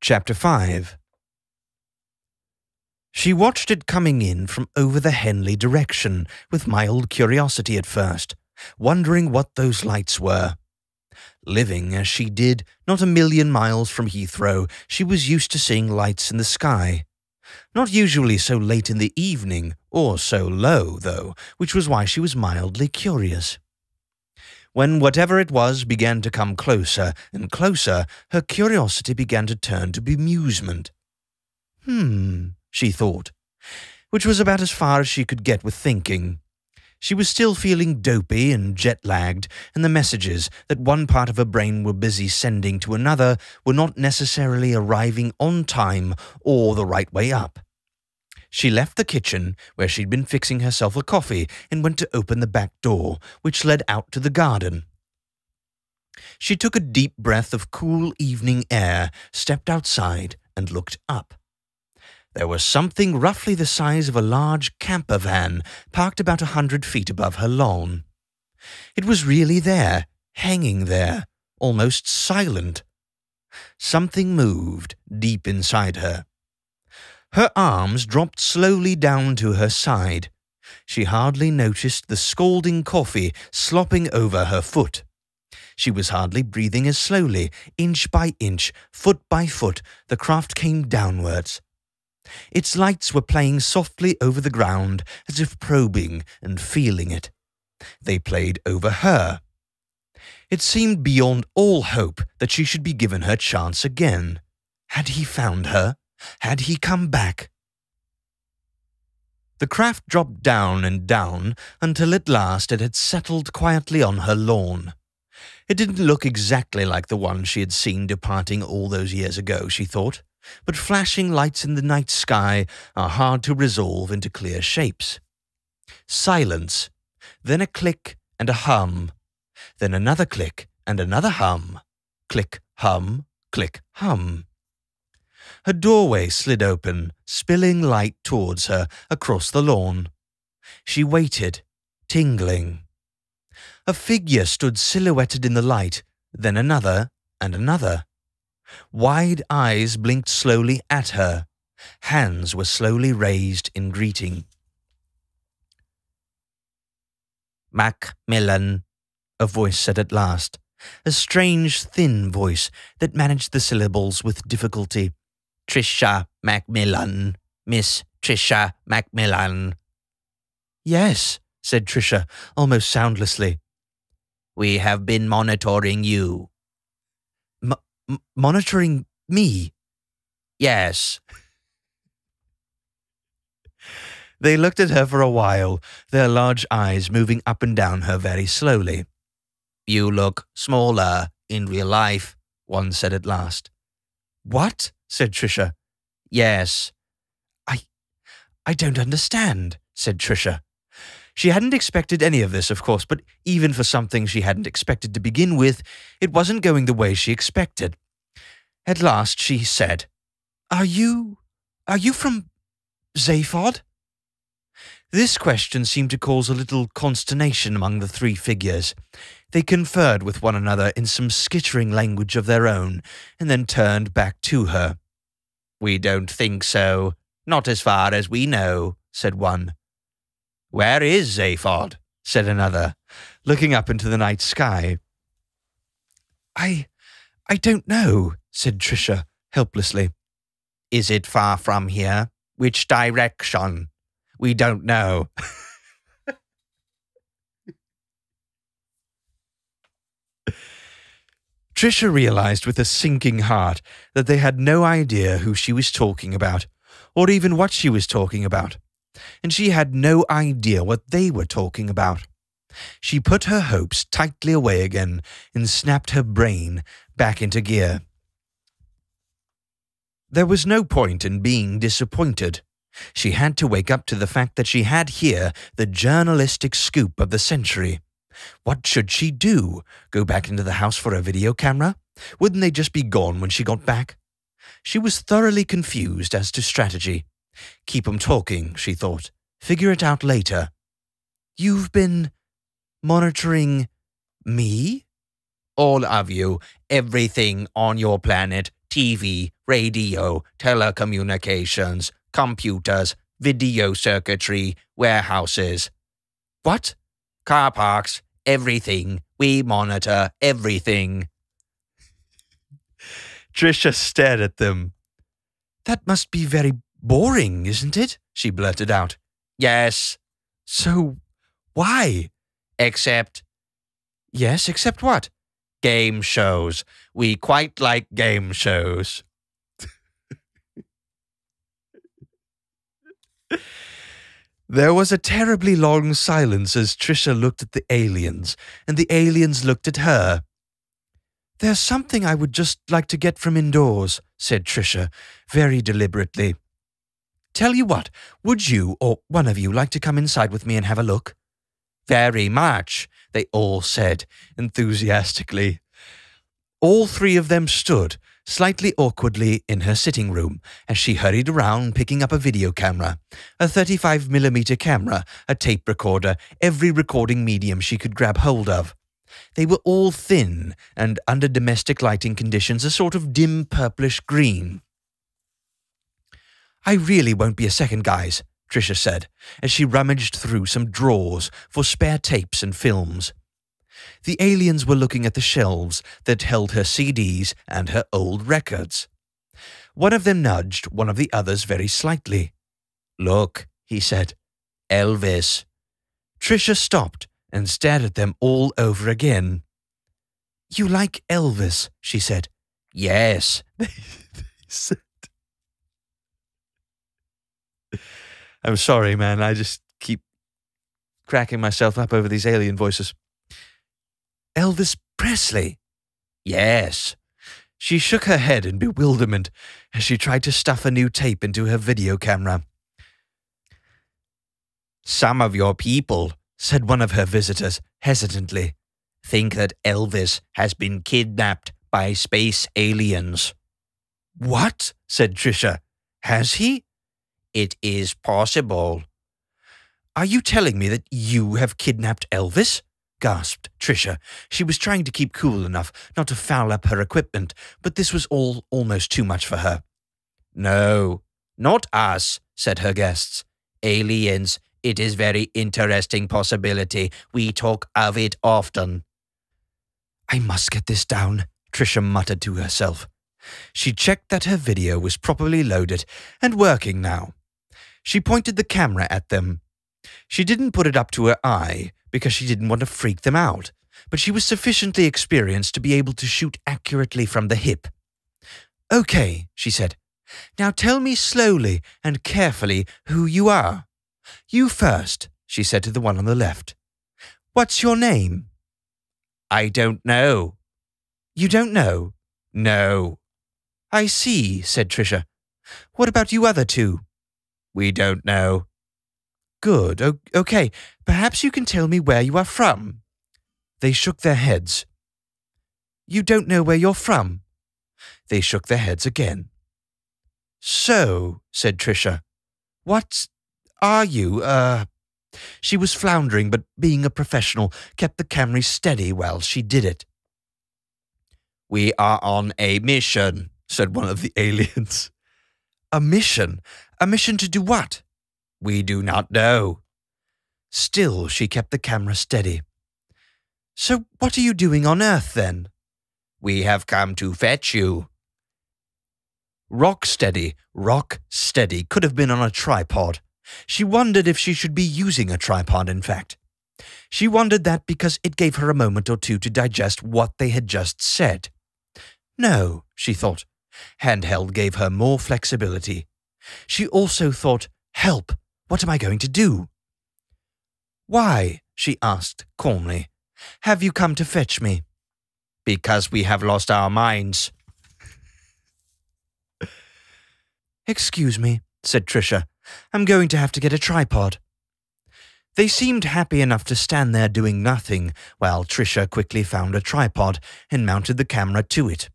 Chapter 5. She watched it coming in from over the Henley direction with mild curiosity at first, wondering what those lights were. Living, as she did, not a million miles from Heathrow, she was used to seeing lights in the sky. Not usually so late in the evening, or so low, though, which was why she was mildly curious. When whatever it was began to come closer and closer, her curiosity began to turn to bemusement. She thought, which was about as far as she could get with thinking. She was still feeling dopey and jet-lagged, and the messages that one part of her brain were busy sending to another were not necessarily arriving on time or the right way up. She left the kitchen, where she'd been fixing herself a coffee, and went to open the back door, which led out to the garden. She took a deep breath of cool evening air, stepped outside, and looked up. There was something roughly the size of a large camper van parked about 100 feet above her lawn. It was really there, hanging there, almost silent. Something moved deep inside her. Her arms dropped slowly down to her side. She hardly noticed the scalding coffee slopping over her foot. She was hardly breathing as slowly, inch by inch, foot by foot, the craft came downwards. Its lights were playing softly over the ground, as if probing and feeling it. They played over her. It seemed beyond all hope that she should be given her chance again. Had he found her? Had he come back? The craft dropped down and down until at last it had settled quietly on her lawn. It didn't look exactly like the one she had seen departing all those years ago, she thought, but flashing lights in the night sky are hard to resolve into clear shapes. Silence, then a click and a hum, then another click and another hum. Click, hum, click, hum. Her doorway slid open, spilling light towards her across the lawn. She waited, tingling. A figure stood silhouetted in the light, then another and another. Wide eyes blinked slowly at her. Hands were slowly raised in greeting. "Macmillan," a voice said at last, a strange, thin voice that managed the syllables with difficulty. "Trisha Macmillan, Miss Trisha Macmillan." "Yes," said Trisha, almost soundlessly. "We have been monitoring you." Monitoring me?" "Yes." They looked at her for a while, their large eyes moving up and down her very slowly. "You look smaller in real life," one said at last. "What?" said Trisha. "Yes." I don't understand," said Trisha. She hadn't expected any of this, of course, but even for something she hadn't expected to begin with, it wasn't going the way she expected. At last she said, Are you from Zaphod?" This question seemed to cause a little consternation among the three figures. They conferred with one another in some skittering language of their own, and then turned back to her. "We don't think so. Not as far as we know," said one. "Where is Zaphod?" said another, looking up into the night sky. I don't know," said Trisha, helplessly. "Is it far from here? Which direction?" "We don't know." Trisha realized with a sinking heart that they had no idea who she was talking about, or even what she was talking about, and she had no idea what they were talking about. She put her hopes tightly away again and snapped her brain back into gear. There was no point in being disappointed. She had to wake up to the fact that she had here the journalistic scoop of the century. What should she do? Go back into the house for a video camera? Wouldn't they just be gone when she got back? She was thoroughly confused as to strategy. Keep 'em talking, she thought. Figure it out later. "You've been monitoring me?" "All of you. Everything on your planet. TV, radio, telecommunications, computers, video circuitry, warehouses. What? Car parks, everything. We monitor everything. Trisha stared at them. That must be very boring, isn't it? She blurted out. Yes. So, why? Except... Yes, except what? Game shows. We quite like game shows. There was a terribly long silence as Trisha looked at the aliens, and the aliens looked at her. There's something I would just like to get from indoors, said Trisha, very deliberately. Tell you what, would you or one of you like to come inside with me and have a look? Very much, they all said, enthusiastically. All three of them stood, slightly awkwardly, in her sitting room as she hurried around picking up a video camera, a 35mm camera, a tape recorder, every recording medium she could grab hold of. They were all thin and, under domestic lighting conditions, a sort of dim purplish green. I really won't be a second, guys, Trisha said, as she rummaged through some drawers for spare tapes and films. The aliens were looking at the shelves that held her CDs and her old records. One of them nudged one of the others very slightly. Look, he said. Elvis. Trisha stopped and stared at them all over again. You like Elvis, she said. Yes, they said. I'm sorry, man. I just keep cracking myself up over these alien voices. Elvis Presley? Yes. She shook her head in bewilderment as she tried to stuff a new tape into her video camera. Some of your people, said one of her visitors hesitantly, think that Elvis has been kidnapped by space aliens. What? Said Trisha. Has he? It is possible. Are you telling me that you have kidnapped Elvis? Gasped Trisha. She was trying to keep cool enough not to foul up her equipment, but this was all almost too much for her. No, not us, said her guests. Aliens, it is very interesting possibility. We talk of it often. I must get this down, Trisha muttered to herself. She checked that her video was properly loaded and working now. She pointed the camera at them. She didn't put it up to her eye because she didn't want to freak them out, but she was sufficiently experienced to be able to shoot accurately from the hip. Okay, she said. Now tell me slowly and carefully who you are. You first, she said to the one on the left. What's your name? I don't know. You don't know? No. I see, said Trisha. What about you other two? We don't know. Good, okay. Perhaps you can tell me where you are from. They shook their heads. You don't know where you're from? They shook their heads again. So, said Trisha, what are you, She was floundering, but being a professional, kept the camera steady while she did it. We are on a mission, said one of the aliens. A mission? A mission to do what? We do not know. Still, she kept the camera steady. So what are you doing on Earth, then? We have come to fetch you. Rock steady could have been on a tripod. She wondered if she should be using a tripod, in fact. She wondered that because it gave her a moment or two to digest what they had just said. No, she thought. Handheld gave her more flexibility. She also thought, help, what am I going to do? Why, she asked calmly, have you come to fetch me? Because we have lost our minds. Excuse me, said Trisha. I'm going to have to get a tripod. They seemed happy enough to stand there doing nothing while Trisha quickly found a tripod and mounted the camera to it.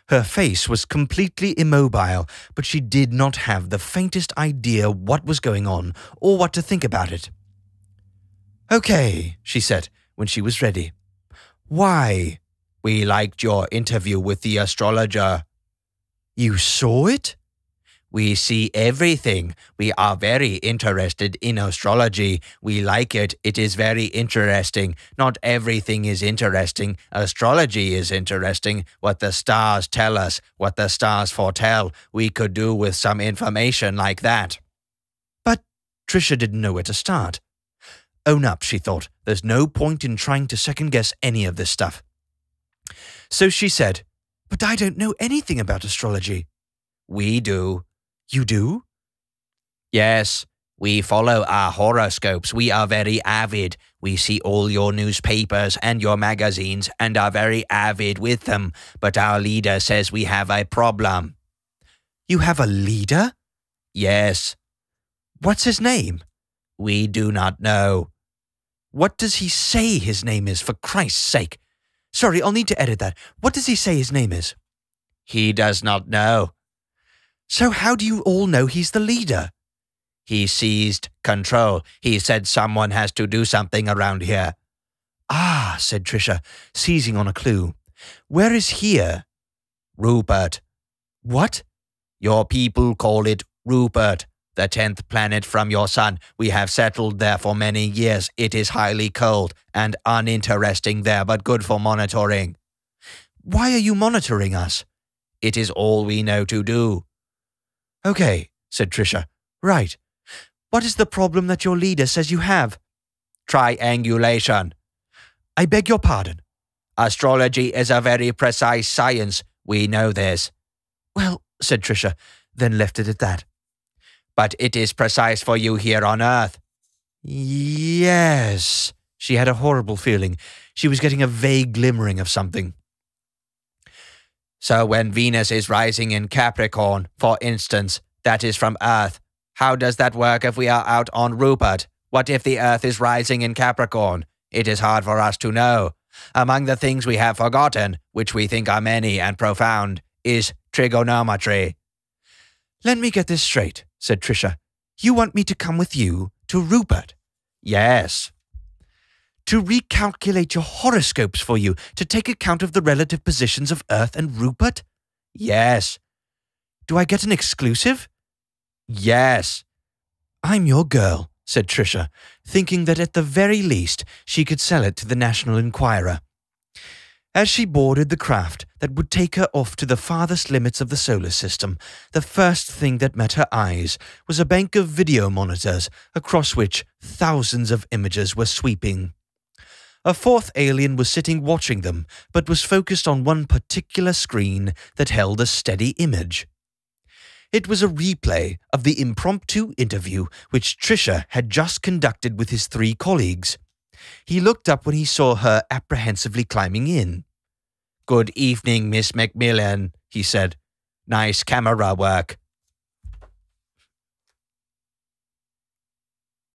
Her face was completely immobile, but she did not have the faintest idea what was going on or what to think about it. Okay, she said when she was ready. Why? We liked your interview with the astrologer. You saw it? We see everything. We are very interested in astrology. We like it. It is very interesting. Not everything is interesting. Astrology is interesting. What the stars tell us, what the stars foretell. We could do with some information like that. But Trisha didn't know where to start. Own up, she thought. There's no point in trying to second-guess any of this stuff. So she said, But I don't know anything about astrology. We do. You do? Yes, we follow our horoscopes. We are very avid. We see all your newspapers and your magazines and are very avid with them. But our leader says we have a problem. You have a leader? Yes. What's his name? We do not know. What does he say his name is, for Christ's sake? Sorry, I'll need to edit that. What does he say his name is? He does not know. So how do you all know he's the leader? He seized control. He said someone has to do something around here. Ah, said Trisha, seizing on a clue. Where is here? Rupert. What? Your people call it Rupert, the 10th planet from your sun. We have settled there for many years. It is highly cold and uninteresting there, but good for monitoring. Why are you monitoring us? It is all we know to do. Okay, said Trisha. Right. What is the problem that your leader says you have? Triangulation. I beg your pardon. Astrology is a very precise science. We know this. Well, said Trisha, then left it at that. But it is precise for you here on Earth. Yes. She had a horrible feeling. She was getting a vague glimmering of something. So when Venus is rising in Capricorn, for instance, that is from Earth. How does that work if we are out on Rupert? What if the Earth is rising in Capricorn? It is hard for us to know. Among the things we have forgotten, which we think are many and profound, is trigonometry. Let me get this straight, said Trisha. You want me to come with you to Rupert? Yes. To recalculate your horoscopes for you, to take account of the relative positions of Earth and Rupert? Yes. Do I get an exclusive? Yes. I'm your girl, said Trisha, thinking that at the very least she could sell it to the National Enquirer. As she boarded the craft that would take her off to the farthest limits of the solar system, the first thing that met her eyes was a bank of video monitors across which thousands of images were sweeping. A fourth alien was sitting watching them, but was focused on one particular screen that held a steady image. It was a replay of the impromptu interview which Trisha had just conducted with his 3 colleagues. He looked up when he saw her apprehensively climbing in. "Good evening, Miss Macmillan," he said. "Nice camera work."